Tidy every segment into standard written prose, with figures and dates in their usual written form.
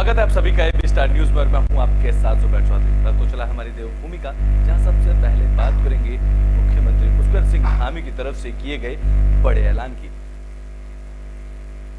स्वागत है आप सभी का एबी स्टार न्यूज में और मैं हूं आपके साथ जुबैर चौधरी। तक तो चला हमारी देवभूमि का, जहां सबसे पहले बात करेंगे मुख्यमंत्री पुष्कर सिंह धामी की तरफ से किए गए बड़े ऐलान की।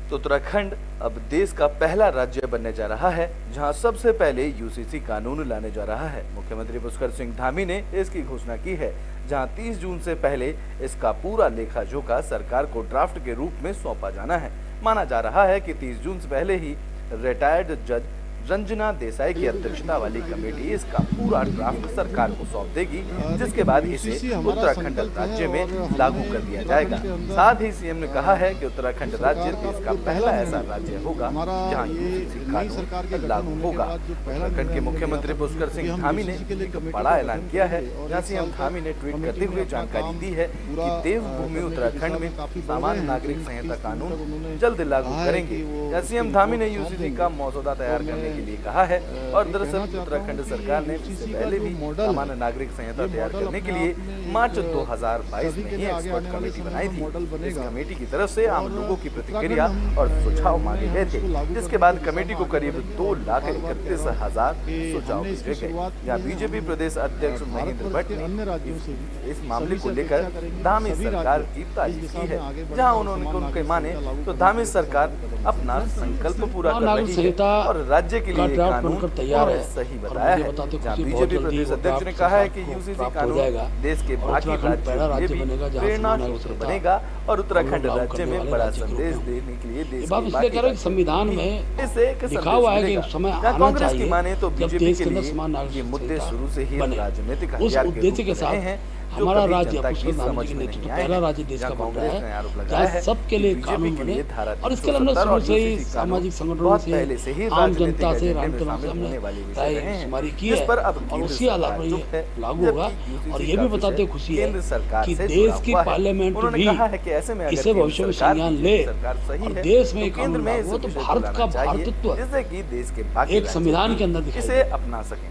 तो उत्तराखंड अब देश का पहला राज्य बनने जा रहा है जहां सबसे पहले यूसीसी कानून लाने जा रहा है। मुख्यमंत्री पुष्कर सिंह धामी ने इसकी घोषणा की है, जहां 30 जून से पहले इसका पूरा लेखा जोखा सरकार को ड्राफ्ट के रूप में सौंपा जाना है। माना जा रहा है कि 30 जून से पहले ही रिटायर्ड जज रंजना देसाई की अध्यक्षता वाली कमेटी इसका पूरा ड्राफ्ट सरकार को सौंप देगी, जिसके बाद इसे उत्तराखंड राज्य में लागू कर दिया जाएगा। साथ ही सीएम ने कहा है कि उत्तराखंड राज्य देश का पहला ऐसा राज्य होगा जहां यूसीसी कानून लागू होगा। उत्तराखंड के मुख्यमंत्री पुष्कर सिंह धामी ने एक बड़ा ऐलान किया है, जहां सीएम धामी ने ट्वीट करते हुए जानकारी दी है कि देवभूमि उत्तराखंड में सामान्य नागरिक संहिता कानून जल्द लागू करेंगे। सीएम धामी ने यूसीसी का मसौदा तैयार करने के लिए कहा है और दरअसल उत्तराखंड सरकार ने इससे पहले भी सामान्य नागरिक संहिता तैयार करने के लिए मार्च 2022 में ही एक्सपर्ट कमेटी बनाई थी। इस कमेटी की तरफ से आम लोगों की प्रतिक्रिया और सुझाव मांगे गए थे, जिसके बाद कमेटी को करीब 2,31,000 सुझाव भेजे गए। यहाँ बीजेपी प्रदेश अध्यक्ष महेंद्र भट्ट ने इस मामले को लेकर धामी सरकार की तारीफ की है, जहाँ उनके माने तो धामी सरकार अपना संकल्प पूरा कर रही है और राज्य के लिए कानून तैयार है, सही बताया है। जहाँ बीजेपी प्रदेश अध्यक्ष ने कहा है कि यूसीसी कानून देश के बाकी राज्यों के लिए भी प्रेरणा स्रोत बनेगा और उत्तराखंड राज्य में बड़ा संदेश देने के लिए देश के बाकी संविधान में इसे लिखा हुआ है कि समय आना कांग्रेस चाहिए की माने तो बीजेपी के लिए समान ये मुद्दे शुरू से ही बने। राजनीतिक उस हथियार के उद्देश्य के रूप में रहे साथ हैं, जो हमारा कभी राज्य जनता की पुष्कर धामी समझ जी के में नेतृत्व नहीं आए पहला हैं। राज्य देश का जहाँ बन रहा कांग्रेस ने आरोप है लगाया जहाँ है सबके कि लिए बीजेपी कानून के बने लिए धारा और इसके लिए हमने 370 शुरू और से ही यूसीसी कानून सामाजिक संगठनों बहुत से पहले से ही आम राजनीतिक जनता से एजेंडे में रामतला से शामिल हमने होने वाले विषय राय रहे हैं। शुमारी की इस है पर अब और केंद्र उसी आधार पर सरकार ये चुप है, लागू होगा। जबकि यूसीसी और ये का भी विषय बताते खुशी है केंद्र सरकार कि से देश जुड़ा की हुआ है। पार्लियामेंट उन्होंने भी कहा है कि ऐसे में अगर इसे केंद्र भविष्य में सरकार संज्ञान की ले सरकार सही और है देश में तो ये केंद्र कानून में लागू इस हो तो विषय को भारत लाना का चाहिए, भारतत्व जिससे कि देश के बाकी एक संविधान के अंदर दिखाई इसे देगा। अपना सकें।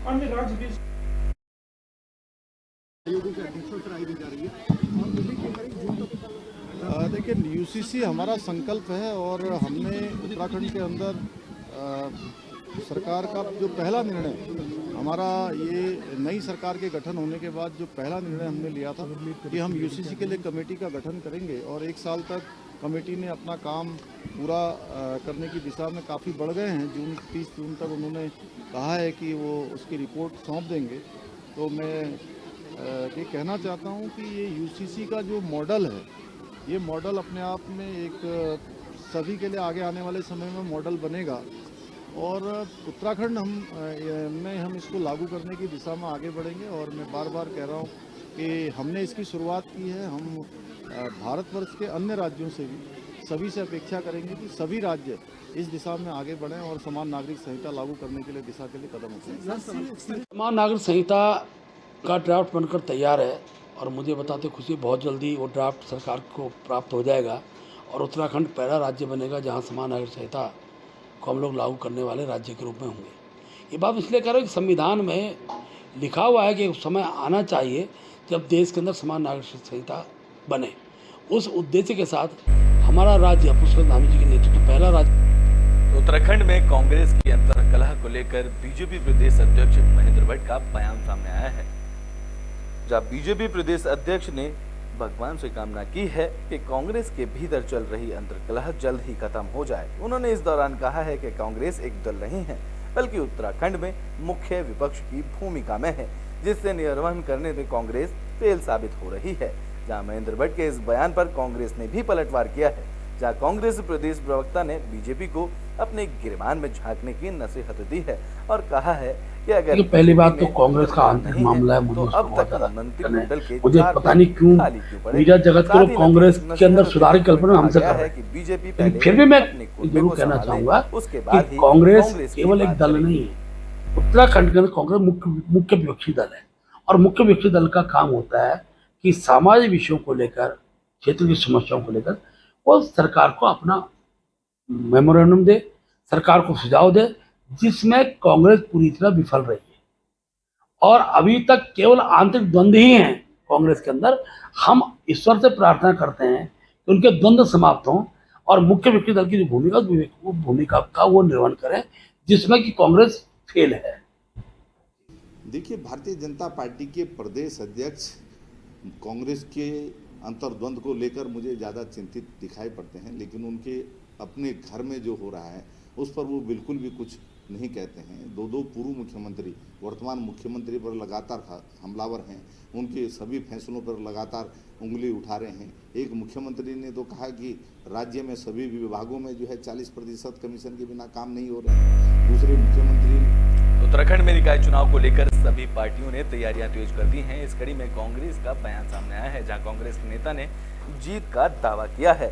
देखिए, यूसीसी हमारा संकल्प है और हमने उत्तराखंड के अंदर सरकार का जो पहला निर्णय हमारा ये नई सरकार के गठन होने के बाद जो पहला निर्णय हमने लिया था कि हम यूसीसी के लिए कमेटी का गठन करेंगे और 1 साल तक कमेटी ने अपना काम पूरा करने की दिशा में काफ़ी बढ़ गए हैं। 30 जून तक उन्होंने कहा है कि वो उसकी रिपोर्ट सौंप देंगे। तो मैं ये कहना चाहता हूँ कि ये यूसीसी का जो मॉडल है, ये मॉडल अपने आप में एक सभी के लिए आगे आने वाले समय में मॉडल बनेगा और उत्तराखंड हम इसको लागू करने की दिशा में आगे बढ़ेंगे। और मैं बार बार कह रहा हूँ कि हमने इसकी शुरुआत की है। हम भारतवर्ष के अन्य राज्यों से भी सभी से अपेक्षा करेंगे कि सभी राज्य इस दिशा में आगे बढ़ें और समान नागरिक संहिता लागू करने के लिए दिशा के लिए कदम उठाएं। समान नागरिक संहिता का ड्राफ्ट बनकर तैयार है और मुझे बताते खुशी बहुत जल्दी वो ड्राफ्ट सरकार को प्राप्त हो जाएगा और उत्तराखंड पहला राज्य बनेगा जहां समान नागरिक संहिता को हम लोग लागू करने वाले राज्य के रूप में होंगे। ये बात इसलिए कह रहा हूँ कि संविधान में लिखा हुआ है कि समय आना चाहिए जब देश के अंदर समान नागरिक संहिता बने। उस उद्देश्य के साथ हमारा राज्य पुष्कर धामी जी के नेतृत्व पहला राज्य। उत्तराखंड में कांग्रेस की अंतर्कलह को लेकर बीजेपी प्रदेश अध्यक्ष महेंद्र भट्ट का बयान सामने आया है, जहां बीजेपी प्रदेश अध्यक्ष ने भगवान से कामना की है कि कांग्रेस के भीतर चल रही अंतर्कलह जल्द ही खत्म हो जाए। उन्होंने इस दौरान कहा है कि कांग्रेस एक दल नहीं है, बल्कि उत्तराखंड में मुख्य विपक्ष की भूमिका में है, जिससे निर्वहन करने में कांग्रेस फेल साबित हो रही है। जहां महेंद्र भट्ट के इस बयान पर कांग्रेस ने भी पलटवार किया है, जहां कांग्रेस प्रदेश प्रवक्ता ने बीजेपी को अपने गिरबान में झांकने की नसीहत दी है और कहा है कि अगर पहली बात तो कांग्रेस का आंतरिक मामला है, तो अब तक मंत्रिमंडल के मुझे पता नहीं क्यों मीडिया जगत को कांग्रेस के अंदर सुधार की कल्पना हमसे कर रहे हैं। बीजेपी फिर भी मैं जरूर कहना चाहूंगा कि कांग्रेस केवल एक दल नहीं है। उत्तराखंड के अंदर कांग्रेस मुख्य विपक्षी दल है और मुख्य विपक्षी दल का काम होता है कि सामाजिक विषयों को लेकर, क्षेत्र की समस्याओं को लेकर वो सरकार को अपना मेमोरेंडम दे, सरकार को सुझाव दे, जिसमें कांग्रेस पूरी तरह विफल रही है और अभी तक केवल आंतरिक द्वंद्व ही हैं कांग्रेस के अंदर। हम ईश्वर से प्रार्थना करते हैं कि उनके द्वंद्व समाप्त हों और मुख्य विपक्षी दल की जो भूमिका का वो निर्वहन करें, जिसमें कि कांग्रेस फेल है। देखिए, भारतीय जनता पार्टी के प्रदेश अध्यक्ष कांग्रेस के अंतर्द्वंद को लेकर मुझे ज़्यादा चिंतित दिखाई पड़ते हैं, लेकिन उनके अपने घर में जो हो रहा है उस पर वो बिल्कुल भी कुछ नहीं कहते हैं। दो पूर्व मुख्यमंत्री वर्तमान मुख्यमंत्री पर लगातार हमलावर हैं, उनके सभी फैसलों पर लगातार उंगली उठा रहे हैं। एक मुख्यमंत्री ने तो कहा कि राज्य में सभी विभागों में जो है 40% कमीशन के बिना काम नहीं हो रहे हैं। दूसरे मुख्यमंत्री उत्तराखंड में निकाय चुनाव को लेकर सभी पार्टियों ने तैयारियां तेज कर दी हैं। इस कड़ी में कांग्रेस का बयान सामने आया है, जहां कांग्रेस के नेता ने जीत का दावा किया है।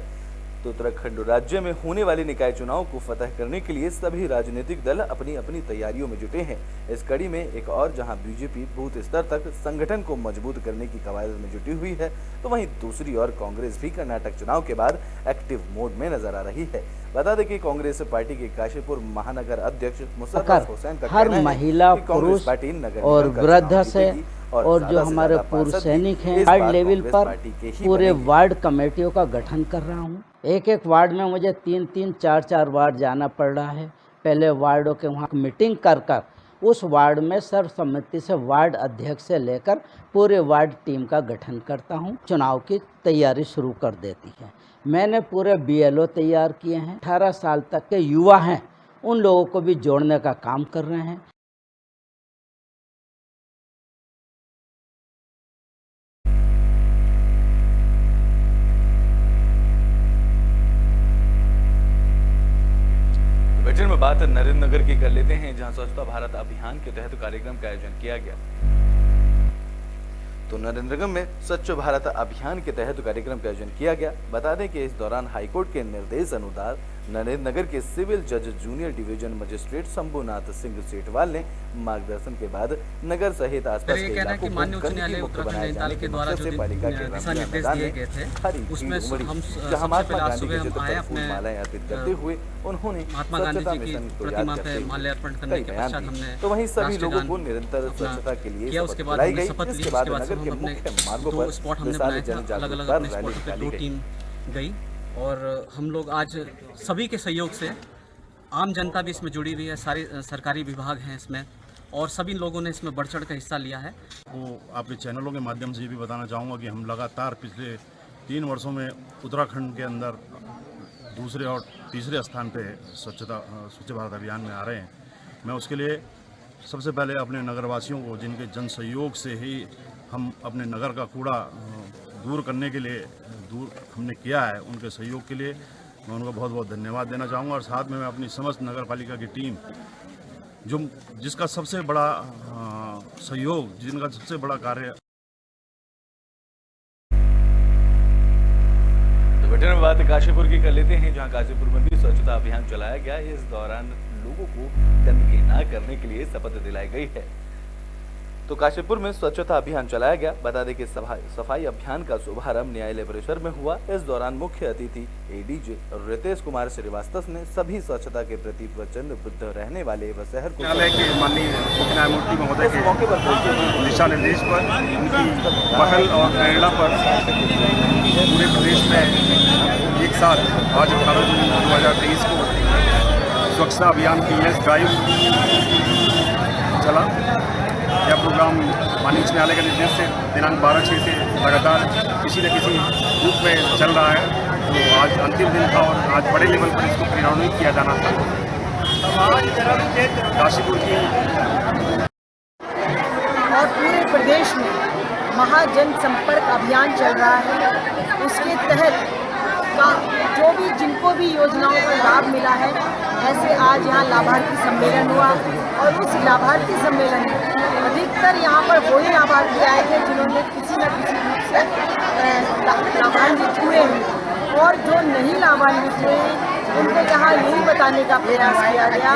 तो उत्तराखंड राज्य में होने वाले निकाय चुनाव को फतह करने के लिए सभी राजनीतिक दल अपनी अपनी तैयारियों में जुटे हैं। इस कड़ी में एक और जहां बीजेपी बूथ स्तर तक संगठन को मजबूत करने की कवायद में जुटी हुई है, तो वहीं दूसरी ओर कांग्रेस भी कर्नाटक चुनाव के बाद एक्टिव मोड में नजर आ रही है। बता दें कि कांग्रेस पार्टी के काशीपुर महानगर अध्यक्ष मुशर्रफ हुसैन का हर महिला, पुरुष और वृद्ध से और जो हमारे पूर्व सैनिक हैं वार्ड लेवल पर पूरे वार्ड कमेटियों का गठन कर रहा हूं। एक एक वार्ड में मुझे 3-3, 4-4 वार्ड जाना पड़ रहा है। पहले वार्डों के वहां मीटिंग कर उस वार्ड में सर्वसम्मति से वार्ड अध्यक्ष से लेकर पूरे वार्ड टीम का गठन करता हूं। चुनाव की तैयारी शुरू कर देती है। मैंने पूरे BLO तैयार किए हैं। 18 साल तक के युवा हैं, उन लोगों को भी जोड़ने का काम कर रहे हैं। बजट में बात नरेंद्र नगर की कर लेते हैं, जहां स्वच्छता भारत अभियान के तहत कार्यक्रम का आयोजन किया गया। तो नरेंद्रनगर में स्वच्छ भारत अभियान के तहत कार्यक्रम का आयोजन किया गया। बता दें कि इस दौरान हाईकोर्ट के निर्देश अनुसार नरेंद्रनगर के सिविल जज junior division magistrate Shambhunath Singh Sethwal ने मार्गदर्शन के बाद नगर सहित आसपास के इलाकों को गंदगी मुक्त बनाए जाने के मकसद से पालिका के मैदान में हरी भीड़ उमड़ी, जहां महात्मा गांधी के चित्र पर फूल मालाएं अर्पित करते हुए उन्होंने स्वच्छता मिशन को याद करते हुए कई बयान दिए। तो वहीं सभी लोगों को निरंतर स्वच्छता के लिए शपथ दिलाई गई। इसके बाद नगर के मुख्य मार्गों पर विशाल जन जागरूकता रैली निकाली गई और हम लोग आज सभी के सहयोग से, आम जनता भी इसमें जुड़ी हुई है, सारे सरकारी विभाग हैं इसमें और सभी लोगों ने इसमें बढ़ चढ़ कर हिस्सा लिया है। वो आपके चैनलों के माध्यम से ये भी बताना चाहूँगा कि हम लगातार पिछले 3 वर्षों में उत्तराखंड के अंदर दूसरे और तीसरे स्थान पे स्वच्छ भारत अभियान में आ रहे हैं। मैं उसके लिए सबसे पहले अपने नगरवासियों को, जिनके जन सहयोग से ही हम अपने नगर का कूड़ा दूर करने के लिए हमने किया है, उनके सहयोग के लिए मैं उनका बहुत बहुत धन्यवाद देना चाहूँगा। और साथ में मैं अपनी समस्त नगर पालिका की टीम जिसका सबसे बड़ा सहयोग, जिनका सबसे बड़ा कार्य। तो बेटे में बात काशीपुर की कर लेते हैं, जहां काशीपुर में भी स्वच्छता अभियान चलाया गया। इस दौरान लोगों को गंदगी न करने के लिए शपथ दिलाई गई है। तो काशीपुर में स्वच्छता अभियान चलाया गया। बता दें कि सफाई अभियान का शुभारंभ न्यायालय परिसर में हुआ। इस दौरान मुख्य अतिथि ADJ रितेश कुमार श्रीवास्तव ने सभी स्वच्छता के प्रति वचनबद्ध रहने वाले व शहर को न्यायालय के माननीय न्यायमूर्ति महोदय के मौके पर दिशा निर्देश पर, उनकी पहल और प्रेरणा पर पूरे प्रदेश में एक साथ आज 18 जून 2023 को स्वच्छता अभियान PS ड्राइव चला। यह प्रोग्राम माननीय उच्च न्यायालय के निर्देश से दिनांक 12/6 से लगातार किसी न किसी रूप में चल रहा है। तो आज अंतिम दिन था और आज बड़े लेवल पर इसको क्रियान्वित किया जाना था। काशीपुर की और पूरे प्रदेश में महाजन संपर्क अभियान चल रहा है। उसके तहत जो भी जिनको भी योजनाओं का लाभ मिला है, ऐसे आज यहाँ लाभार्थी सम्मेलन हुआ और उस लाभार्थी सम्मेलन में अधिकतर यहाँ पर वही लाभार्थी आए थे जिन्होंने किसी न किसी रूप से लाभान्वित हुए हैं और जो नहीं लाभान्वित हुए उनको यहाँ यही बताने का प्रयास किया गया।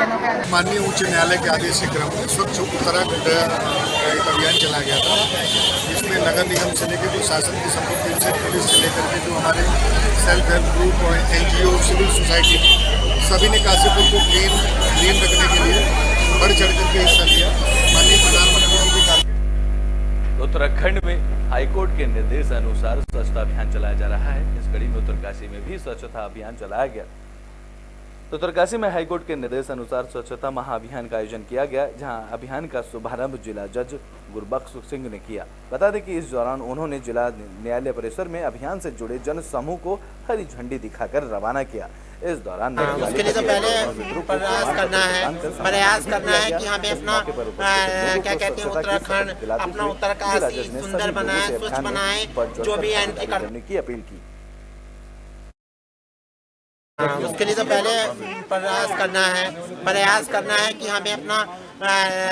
माननीय उच्च न्यायालय के आदेश के क्रम में स्वच्छ उत्तराखंड एक अभियान चला गया था, जिसमें नगर निगम से लेकर जो शासन की संपत्ति से पुलिस से लेकर के जो हमारे सेल्फ हेल्प ग्रुप और NGO, सिविल सोसाइटी, सभी ने काशीपुर को क्लीन रखने के लिए बढ़ चढ़ करके हिस्सा लिया। माननीय प्रधानमंत्री जी के कार्य। उत्तराखंड में हाईकोर्ट के निर्देश अनुसार स्वच्छता अभियान चलाया जा रहा है। इस कड़ी में उत्तरकाशी में भी स्वच्छता अभियान चलाया गया। तो उत्तरकाशी में हाईकोर्ट के निर्देश अनुसार स्वच्छता महाअभियान का आयोजन किया गया, जहां अभियान का शुभारंभ जिला जज गुरबख्श सिंह ने किया। बता दें कि इस दौरान उन्होंने जिला न्यायालय परिसर में अभियान से जुड़े जन समूह को हरी झंडी दिखाकर रवाना किया। इस दौरान उसके लिए तो पहले प्रयास करना है कि हमें अपना क्या कहते हैं उत्तराखंड अपना उत्तरकाशी सुंदर बनाए, स्वच्छ बनाए, जो भी एंट्री करने की अपील की। उसके लिए तो पहले प्रयास करना है कि हमें अपना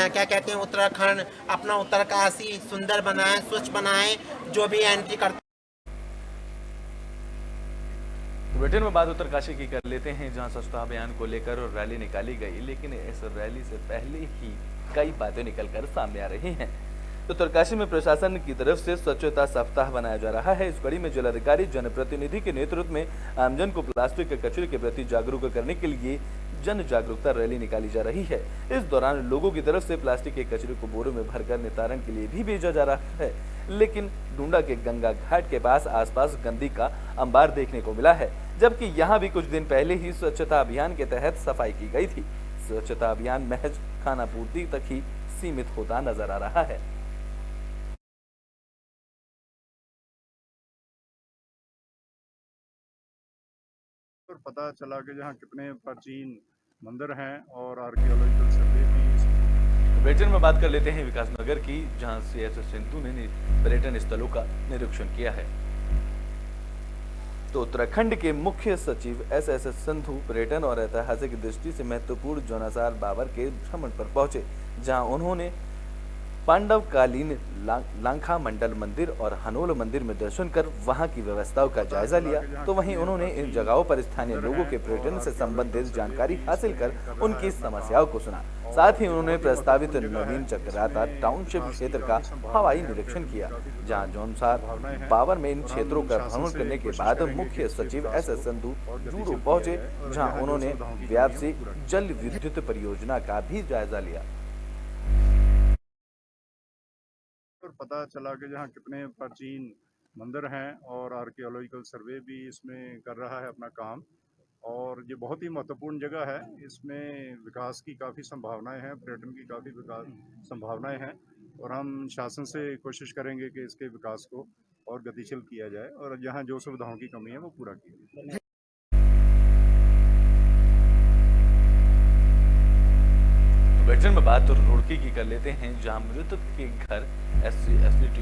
क्या कहते हैं उत्तराखंड अपना उत्तरकाशी सुंदर बनाए, स्वच्छ बनाए, जो भी एंट्री करते। बुलेटिन में बात उत्तरकाशी की कर लेते हैं, जहां स्वच्छता अभियान को लेकर रैली निकाली गई, लेकिन इस रैली से पहले ही कई बातें निकलकर सामने आ रही हैं। उत्तरकाशी में प्रशासन की तरफ से स्वच्छता सप्ताह बनाया जा रहा है। इस कड़ी में जिलाधिकारी जनप्रतिनिधि के नेतृत्व में आमजन को प्लास्टिक के कचरे के प्रति जागरूक करने के लिए जन जागरूकता रैली निकाली जा रही है। इस दौरान लोगों की तरफ से प्लास्टिक के कचरे को बोरों में भरकर निस्तारण के लिए भी भेजा जा रहा है, लेकिन डूंडा के गंगा घाट के पास आसपास गंदगी का अंबार देखने को मिला है, जबकि यहाँ भी कुछ दिन पहले ही स्वच्छता अभियान के तहत सफाई की गई थी। स्वच्छता अभियान महज खाना पूर्ति तक ही सीमित होता नजर आ रहा है। पता चला कि जहाँ कितने प्राचीन मंदिर हैं और आर्कियोलॉजिकल सर्वे भी। बुलेटिन में बात कर लेते हैं विकासनगर की, जहां सीएस सिंधु ने पर्यटन स्थलों का निरीक्षण किया है। तो उत्तराखंड के मुख्य सचिव एस सिंधु पर्यटन और ऐतिहासिक दृष्टि से महत्वपूर्ण जोनासार बाबर के भ्रमण पर पहुंचे, जहां उन्होंने पांडवकालीन लांखा मंडल मंदिर और हनोल मंदिर में दर्शन कर वहां की व्यवस्थाओं का जायजा लिया। तो वहीं उन्होंने इन जगहों पर स्थानीय लोगों के पर्यटन से संबंधित जानकारी हासिल कर उनकी समस्याओं को सुना। साथ ही उन्होंने प्रस्तावित नवीन चक्राता टाउनशिप क्षेत्र का हवाई निरीक्षण किया, जहां जोनसार पावर में इन क्षेत्रों का भ्रमण करने के बाद मुख्य सचिव एस सिंधु जूडो पहुंचे, जहां उन्होंने व्यापसी जल विद्युत परियोजना का भी जायजा लिया। पता चला कि जहाँ कितने प्राचीन मंदिर हैं और आर्कियोलॉजिकल सर्वे भी इसमें कर रहा है अपना काम, और ये बहुत ही महत्वपूर्ण जगह है। इसमें विकास की काफ़ी संभावनाएं हैं, पर्यटन की काफ़ी विकास संभावनाएं हैं, और हम शासन से कोशिश करेंगे कि इसके विकास को और गतिशील किया जाए और जहाँ जो सुविधाओं की कमी है वो पूरा किया जाए। बुलेटिन में बात रुड़की की कर लेते हैं, जहां मृतक के घर SC/ST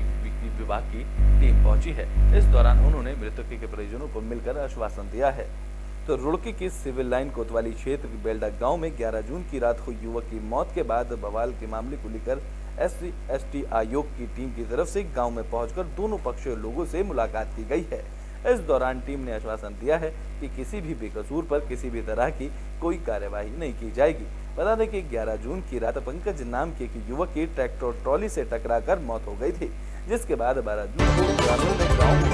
विभाग की टीम पहुंची है। इस दौरान उन्होंने मृतक के परिजनों को मिलकर आश्वासन दिया है। तो रुड़की की सिविल लाइन कोतवाली क्षेत्र के बेल्डा गांव में 11 जून की रात हुई युवक की मौत के बाद बवाल के मामले को लेकर SC/ST आयोग की टीम की तरफ से गाँव में पहुंचकर दोनों पक्षीय लोगों से मुलाकात की गई है। इस दौरान टीम ने आश्वासन दिया है कि किसी भी बेकसूर पर किसी भी तरह की कोई कार्यवाही नहीं की जाएगी। बता दें कि 11 जून की रात पंकज नाम के एक युवक की ट्रैक्टर ट्रॉली से टकराकर मौत हो गई थी, जिसके बाद 12 जून को ग्रामीणों ने गांव में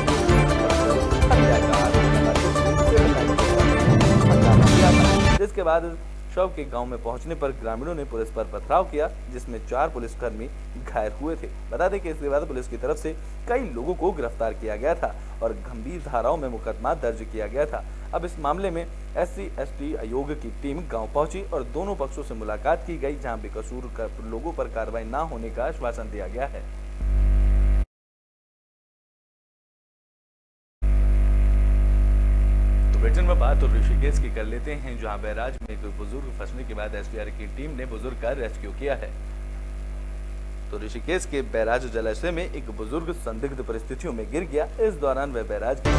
जिसके बाद शव के गांव में पहुंचने पर ग्रामीणों ने पुलिस पर पथराव किया, जिसमें 4 पुलिसकर्मी घायल हुए थे। बता दें कि इसके बाद पुलिस की तरफ से कई लोगों को गिरफ्तार किया गया था और गंभीर धाराओं में मुकदमा दर्ज किया गया था। अब इस मामले में SC/ST आयोग की टीम गांव पहुंची और दोनों पक्षों से मुलाकात की गई, जहां बेकसूर लोगों पर कार्रवाई न होने का आश्वासन दिया गया है। बुलेटिन में बात और ऋषिकेश की कर लेते हैं, जहां बैराज में एक बुजुर्ग फंसने के बाद SDR की टीम ने बुजुर्ग का रेस्क्यू किया है। तो ऋषिकेश के बैराज जलाशय में एक बुजुर्ग संदिग्ध परिस्थितियों में गिर गया। इस दौरान वह बैराज के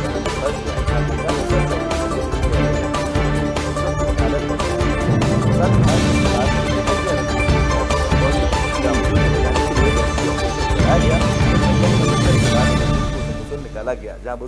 निकाला गया, जहां